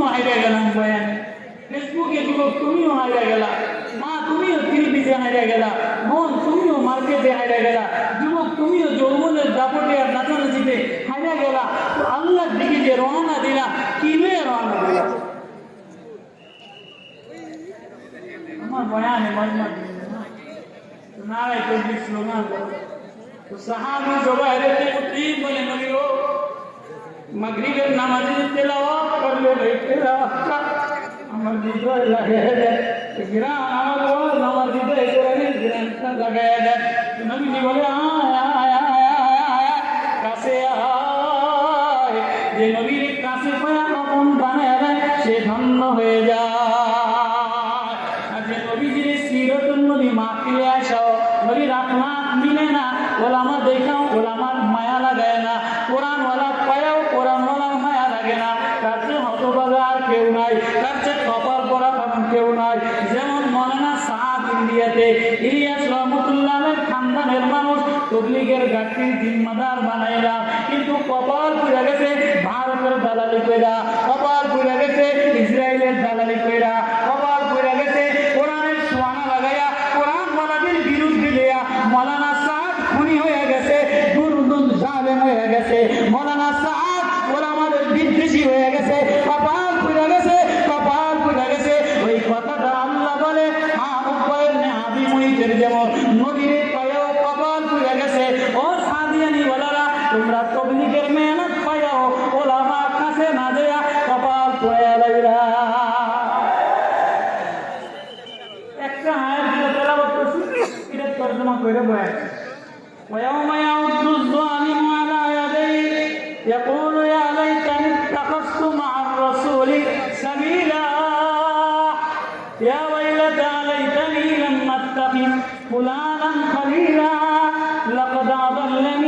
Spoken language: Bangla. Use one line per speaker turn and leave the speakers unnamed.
হাইরা গেলাম বয়ানে, ফেসবুকে যুবক তুমিও হাইরা গেলা, মা তুমিও টিভিতে হাইরা গেলা, বোন তুমিও মার্কেটে হাইরা গেলা, যুবক তুমিও যৌবনের দাপটে আর নাচানাচিতে হাইরা গেলা। তো আল্লাহর দিকে যে রওনা দিলা, কিভাবে রওনা দিলা? আমার বয়ানে মজমা নারায় তকবীর স্লোগান তো সাহাবী সবাই রে বলে নবী গো মাগরিবের নামাজে তেলাওয়াত করলে তেলাওয়াতটা আমার হৃদয় লাগায় দেয়, গ্রাম আমার হৃদয় করে গ্রামটা লাগায় দেয়। নবীজি বলে কাছে আয়, যে নবীর কাছে পায়া আপন বানায় দেয় সে ধন্য হয়ে যায়। আর যে নবীজির সিরতুন নবী মাহফিলে আসো, নবীর আপনার মিলে না, ওলামা দেখাও ওলামার মায়া লাগায় না, কোরআনওয়ালা পায়াও কোরআনওয়ালার মায়া লাগে না। তার চেয়ে হতভাগা আর কেউ নাই, তার চেয়ে কপাল পরা কারণ কেউ নাই। যেমন মৌলানা সাদ ইন্ডিয়াতে ইলিয়াস রহমতুল্লাহের খানদানের মানুষ তবলিগের গাঠির জিম্মাদার বানাইলা, কিন্তু কপাল পুড়ে গেছে ভারতের দালালি কইরা, কপাল পুড়ে গেছে ইসরায়েলের দালালি কইরা, কপাল পুড়ে গেছে কোরআনের সোয়ানা লাগাইয়া কোরআন ওয়ালাদের বিরুদ্ধে দেয়া। মৌলানা সাদ খুনি হয়ে গেছে, দুর্দুন জালেম হয়ে গেছে, মৌলানা সাদ ওলামাদের বিদ্বেষী হয়ে গেছে, কপাল পুড়ে গেছে, কপাল পুড়ে গেছে। ওই কথাটা আল্লাহ বলে আবি মুহিতের যেমন নদীর পায়েও কপাল পুড়ে গেছে। ও সাদিয়ানি ওলারা, তোমরা তবলিগের মেহনত পায়াও ওলামার কাছে না দেয়া কপাল পুড়ে লাইরা। একটা আয়াত দিয়ে তেলাওয়াত করছি, এটা তরজমা করে বয়ান। ويوم يعض الظالم على يديه يقول يا ليتني اتخذت مع الرسول سبيلا يا ويلتى ليتني لم اتخذ فلانا خليلا لقد اضلني